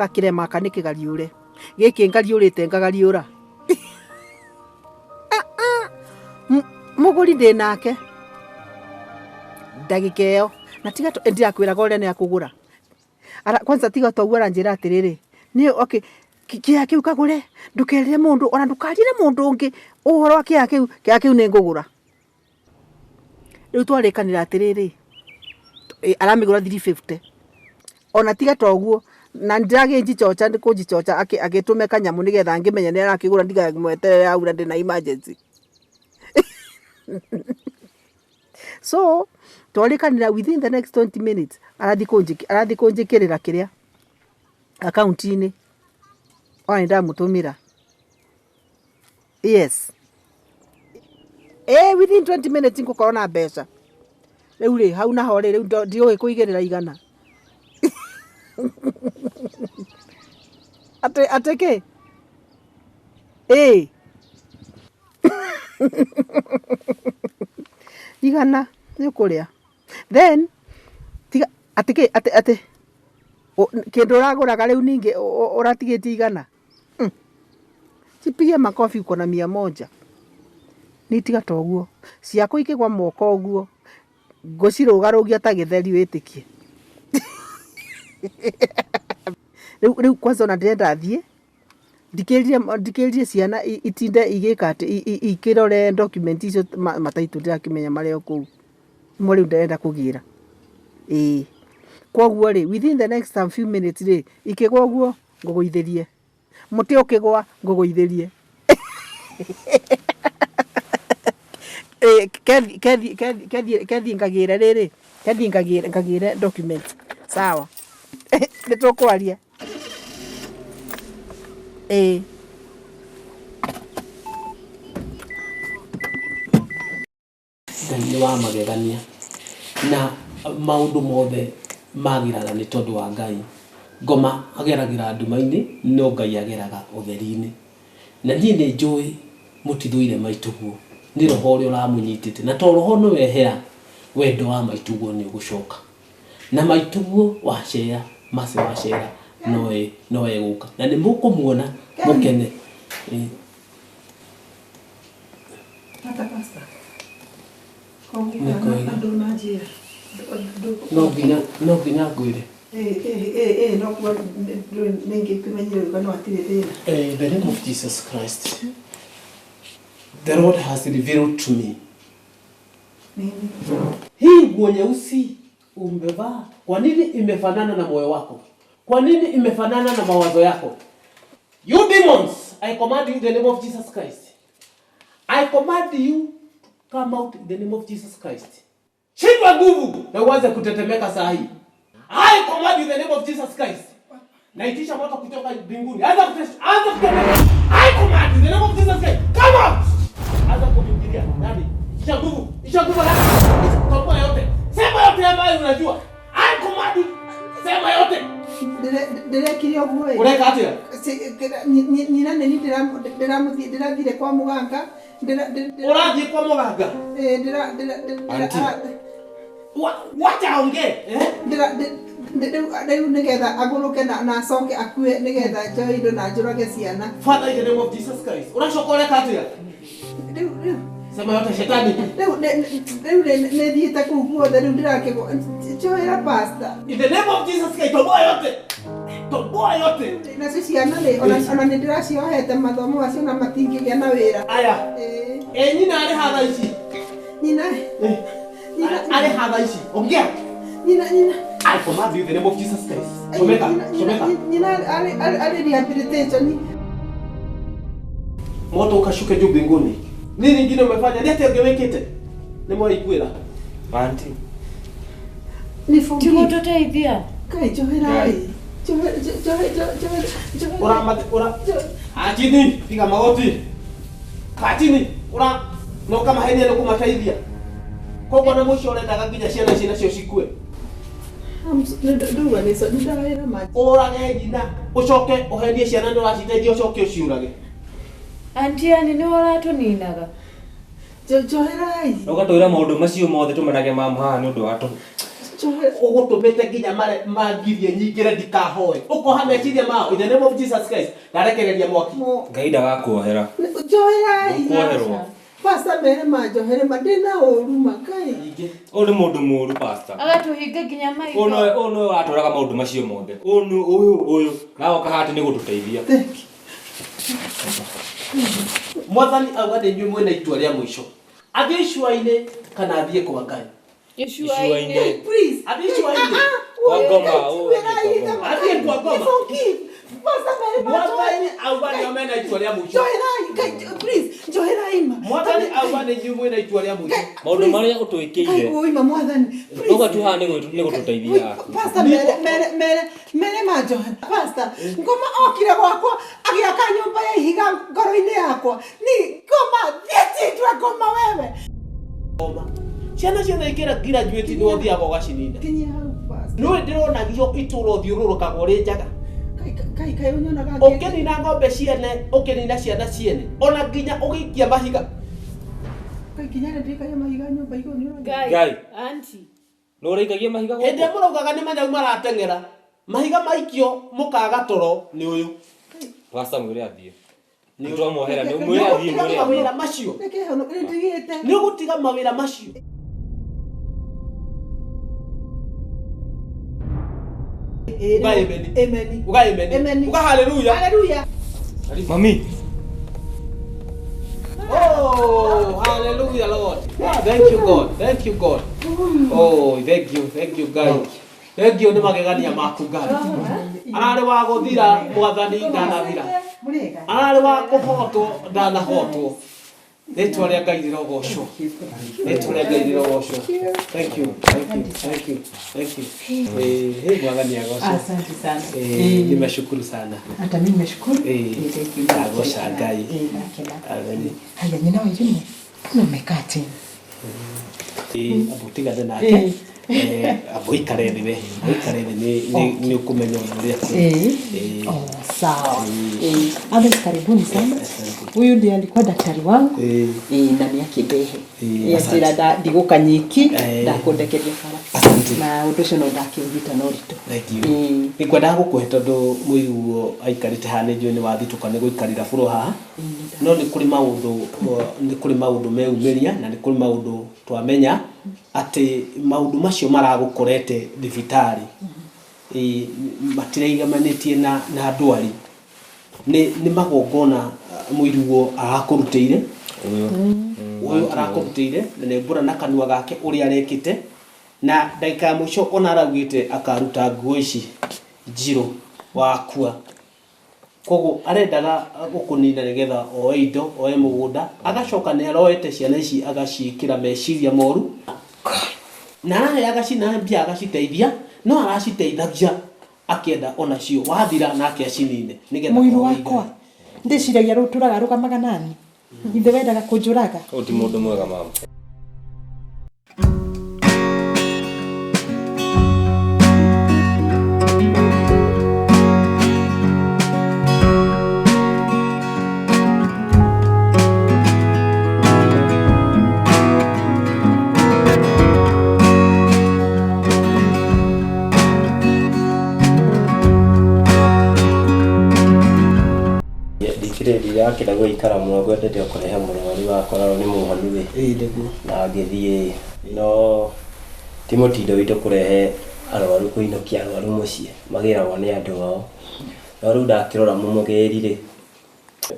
thiaga kirema kanike gariure giki ngariurite ngagariura muguri ndi nake ndagika iyo na tiga ndirakwiraga uria ni akugura kwanza tiga twaguara njira atiriri ni okay kia kiu kagure ndukerire mundu ona ndukarire mundu ungi uhoro wa kia kiu ni ngugura riu twarikanira atiriri aramigura 350 ona tiga toguo na ndirage njichocha ndikunjichocha agitume kanyamu nigetha ngimenya ni arakigura ndigamweterere aura ndina emergency so twarikanira within the next 20 minutes arathi kunjikirira kiria account ini ona ndamutumira yes within 20 minutes ngukora na mbeca riu ri hau naho ri riu ndiuĩ kuigirira igana ateke igana ni kuria then tiga ateke kindu uraguraga riu ningi uratigitie igana cipige makofi uko na 100 ni tiga toguo ciako ikigwa moko uguo ngucirugarugia ta githeri witikie riu kwanza na ndenda thie ndikiririe ciana itinde igika ati ikirore document icio mataitu ndirakimenya mario kuu mo riu ndenda kugira koguo ri within the next few minutes ri ikigwa uguo nguguitherie muti ukigwa nguguitherie kethi ngagira riri kethi ngagira document sawa nitukwaria ni wa magegania na maundu mothe magiraga ni tondu wa Ngai ngoma ageragira nduma-ini no Ngai ageraga utheri-ini na nie ni njui mutithuire maituguo ni roho uri uramunyitite na to roho no wehera wendo wa maituguo ni ugucoka na maituguo wacera mase wacera no eguka na ni mukumuona mukene hata pasta no ginya ngwire no kwa ningi kimenyero kana atire the name of Jesus Christ the Lord has revealed to me hii nguo nyeusi umevaa kwa nini imefanana na moyo wako? Kwa nini imefanana na mawazo yako? You demons, I command you in the name of Jesus Christ. I command you to come out in the name of Jesus Christ. Shindwa nguvu na uanze kutetemeka saa hii. I command you in the name of Jesus Christ. Naitisha moto kutoka mbinguni. Anza kutetemeka. I command you in the name of Jesus Christ. Come out. Anza kumingilia. Nani? Isha nguvu nani? Toboa yote. Sema yote ambayo unajua. I command you. Sema yote. Dere kirio gwe. Ureka atia? Nina neni ndirathire kwa muganga. Urathie kwa muganga? Wacha aongee. Ndira nigetha aguruke na acoke akue nigetha njoi indo na njurage ciana. Father, in the name of Jesus Christ. Unacoka ureka atia? Sema yote shetani. Riu nethiite kuu guothe riu ndirakigwa njoera pastor. In the name of Jesus Christ, toboa yote. Toboa yote. Na sisi ciana ni ona ndiraciohete mathomo acio na matingigĩa na wĩra. Aya. Nyina arĩ hatha ici. Nyina. Arĩ hatha ici. Ongea. Nyina. I command you in the name of Jesus Christ. Chomeka. Nyina arĩ rehabilitation. Moto ukashuke juu mbinguni. Nini nyingine umefanya? Ndio ungewekete. Ni mwa ikwira. Auntie. Ni fungi. Timoto teithia. Kai johera. Ora. Atini, piga magoti. Katini, ora no kama hene no kumateithia. Kogo na mwisho urendaga nginya ciana ici nacio cikue. Nduga ni so ndawera maji. Ora ngina, ucoke uhendie ciana ndo raciteithia ucoke uciurage. Auntie ni waratuninaga. Johera. Ugatwira maundu macio mothe tumenage mamu haha ni undu watu. ugutumite nginya magirie nyingire ndikahoe ukoha meciria mao in the name of Jesus Christ ndarekereria mwaki Ngai ndagakuohera njohera Pastor mere majohere madina uruma kai uri mundu muru pastor agatuhinga nginya maitho ono aturaga maundu macio mothe uyu nawo kahati ni gututeithia mwathani auga ni nyuĩ mwena itua rĩa mũico athiĩ icua-inĩ kana athiĩ kwa Ngai icua-inĩ please athiĩ icua-inĩ kwa ngoma athiĩ kwa ngoma mwathani auga nĩo mena itua rĩa mũico njohera ima mwathani auga ni nyuĩ mwena itua rĩa mũico maundu maria utwikire ima mwathani uga tu ha ni gututeithia Pastor mere majohera Pastor ngoma okire gwakwa agiaka nyumba ya ihiga ngoro-inĩ yakwa ni ngoma thiĩtitwe ngoma wewe ciana ciothe graduate nĩ ũthiaga ũgacinina kinya hau Pastor nĩwe ndĩronagio itũũra ũthiũrũrũkaga ũrĩ njaga kai unyonaga ũkĩnina ng'ombe ciene ũkĩnina ciana ciene ona nginya ũgĩikia mahiga kai kinya ndikaye mahiga nyumba igũ nĩ Ngai auntie no reikagia mahiga hĩndĩ ĩrĩa mũraugaga nĩ manyau marateng'era mahiga maikio mũkaga toro nĩ ũyũ pastor mwire athie ni twamuohera ni mwire athie mawĩra macio nĩ ũgũtiga mawĩra macio Amen. Hallelujah. Mami. Oh, hallelujah, Lord. Thank you, God. Thank you, God. Oh, thank you, God. Thank you, ni magegania maku God. Ararĩ wa gũthira mwathani ndanathira. Ararĩ wa kũhotwo ndanahotwo. Rĩtwa rĩa Ngai rĩrogocwo. Rĩtwa rĩa Ngai rĩrogocwo. Thank you. Mwathani agocwo. Asante sana. Nimeshukuru sana. Hata mimi nimeshukuru. Agocwa Ngai. Amen. Haya nina wengine. Umekaa chini. Abutigane nake. Aboikare niwe. Aboikare ni ukumenya ũrĩa. Sawa. Abe karibuni sana. Huyu ndiye alikuwa daktari wangu. Na ni akibehe. Yasira ndiguka nyiki ndakundekeria fara. Na udusho no ndakĩugita no rito. Ni kwenda gũkũhe tondũ mũiruo aikarĩte haha nĩ njũĩ nĩ wathituka nĩ gũikarĩra bũrũ haha. No nĩ kũrĩ maũndũ meumĩria na nĩ kũrĩ maũndũ twamenya atĩ maũndũ macio maragũkorete thibitarĩ matiraigamanĩtie na ndwari nĩ magongona mũiruo arakũrutĩire ũyũ arakũrutĩire na nĩ mbura na kanua gake ũrĩa arekĩte na ndagĩka ya mũico ona araugĩte akaruta nguo ici Njiru wakua koguo arendaga gũkũnina nĩgetha oe indo oe mũgũnda agacoka nĩ aroete ciana ici agaciĩkĩra meciria moru na arahe agacina mbia agaciteithia no araciteithagia akienda onacio wathira nake acinine nĩgetha mũiru wakwa ndĩciragia rũtũraga rũgamaga nani ithe wendaga kũnjũraga uti mũndũ mwega mama ya kira gũikara muno gwendete kũrehe mũrwaru wakwa nĩ mũhonu na ngĩthiĩ no ti mũtindo witũ kũrehe arwaru kũinũkia arwaru mũciĩ magĩragwo nĩ andũ ao no rĩu ndakĩrora mũmũgĩri-rĩ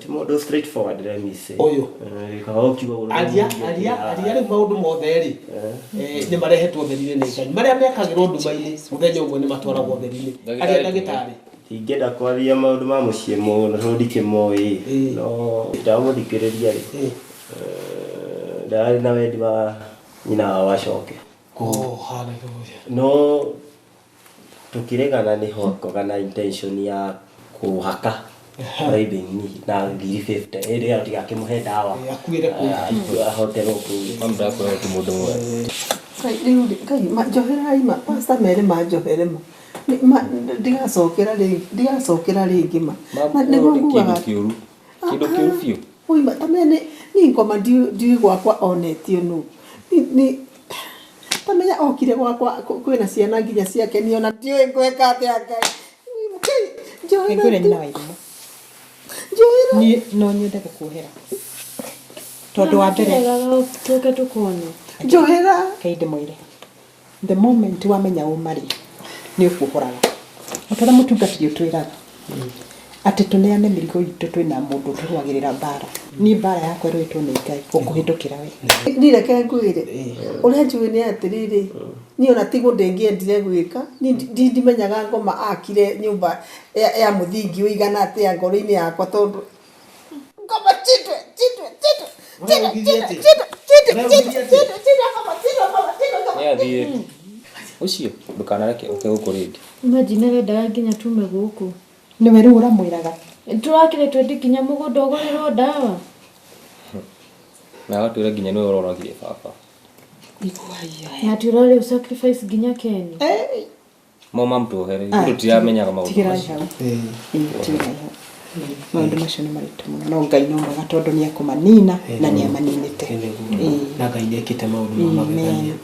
ti mũndũ straightforward let me say ũyũ aria rĩu maũndũ mothe-rĩ nĩ marehetwo ũtheri-inĩ nĩ Ngai marĩa mekagĩrwo nduma-inĩ mũthenya ũmwe nĩ matwaragwo ũtheri-inĩ aria ndagĩtarĩ ingĩenda kwaria maũndũ ma mũciĩ mũno no ndikĩmoĩ no ndamũthikĩrĩria-rĩ ndarĩ na wendi wa nyina wao acoke no tukĩregana nĩ hokoga na intention ya kũhaka bribing na 50 ĩrĩa atigakĩmũhe ndawa ahoterwo kũmũndakũra ti mũndũ mwe njohera ima pastor mere manjohere ma ndigacokera rĩngĩ ma nĩguo nguaga kĩndũ kĩũru biũ oima tamene ni ngoma ndiũĩ gwakwa onetio nũ tamenya okire gwakwa kwina ciana nginya ciake niona ndiwe ngweka atia Ngai Ngwire nyina wa irumo ni no nyende gukuhera tondu wa mbere tuke tukone njohera kaide mwire the moment wamenya umari ni ukuhoraga otara mutungati utwiraga ati tuneane mirigo itu twina mundu turwagirira bara ni bara yakwa rwitwo ni Ngai gukuhitukira we ni reke ngwire uria njui ni atiriri ni ona tigo ndengiendire gwika ni ndimenyaga ngoma akire nyumba ya muthingi uigana atia ngoro-ini yakwa tondu ngoma chitwe ucio ndukanareke uke gukurindi imagine wendaga nginya tume guku ni we riu uramwiraga turakire twendi kinya mugunda ugurirwo ndawa na watu ile nginya niwe uroragire baba na turore sacrifice nginya Keni mama mtuhere ndu tiramenyaga maundu tigira hau tigira hau maundu macio ni maritu muno no Ngai no mwega tondu ni akumanina na ni amaninite na Ngai ni ekite maundu mamagethania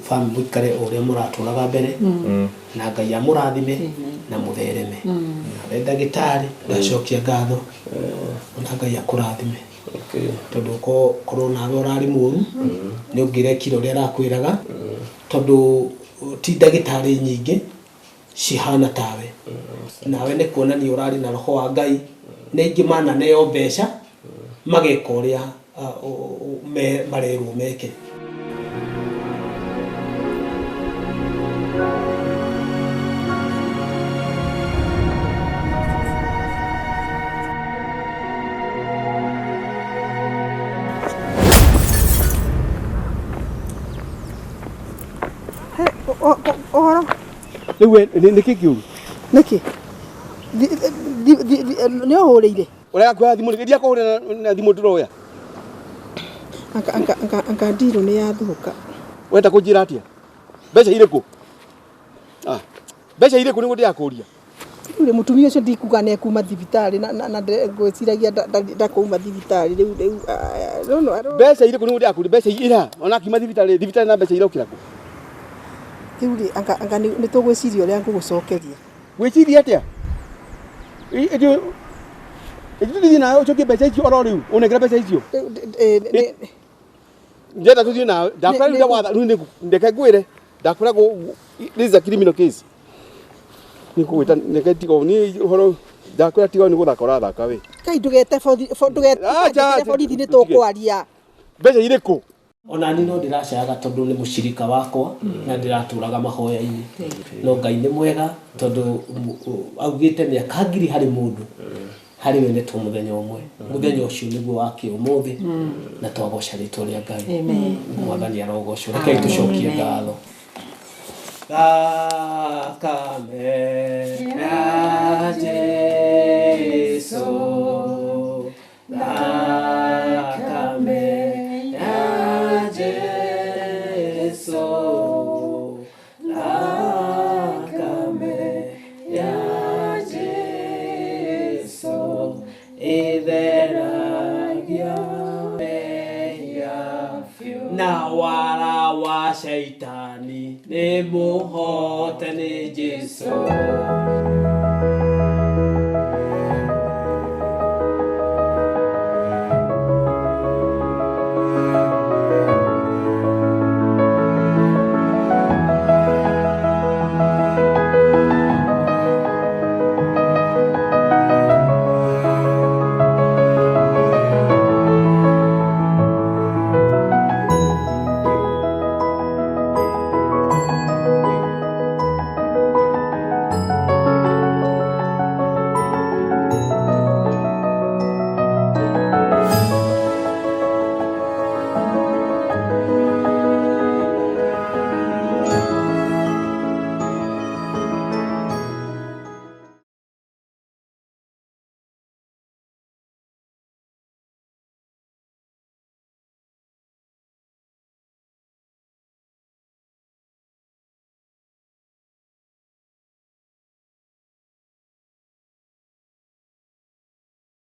family kare uria muraturaga mbere na Ngai amurathime na muthereme na ndagitari ndacokia ngatho na Ngai akurathime tondu korwo nawe urari muru ni ungirekire uria arakwiraga tondu ti ndagitari nyingi cihana tawe nawe ni kuonania urari na roho wa Ngai ni ingimana neo mbeca mageka uria marerwo meke ohoro Lewe niki kiu niki ni ohurire ura kwa thimu ngiria kuhura na thimu turoya anga Njiru ni yathuka wenda kunjira atia mbeca iriku mbeca iriku ni gundi yakuria uri mutumia ucio ndikuga ne kuma thibitari na ngwiciragia ndakuuma thibitari riu mbeca iriku ni gundi yakuria mbeca ira ona kima thibitari na mbeca irokira ku riu anga ni tugwiciria uria ngugucokeria gwiciria atia Ejo na uchoke mbeca icio oro riu unekera mbeca icio njenda tuthie na ndakora ndio watha riu ndeke ngwire ndakora this is a criminal case ni kuita ndeke tigo ni horo ndakora tigo ni guthaka thaka we kai ndugete borithi ni tukwaria mbeca iriku ona ni no ndiracaga tondu ni mucirika wakwa na ndiraturaga mahoya-ini no Ngai ni mwega tondu augite ni akangiri hari mundu hari we ni tu muthenya umwe muthenya ucio niguo wake umuthi na twagoca ritwa ria Ngai mwathani arogocwo reke tucokie ngatho Thakame ya Jesu thakame ya Jesu thakame ya Jesu itheragia na wara wa shaitani ni muhote ni Jesu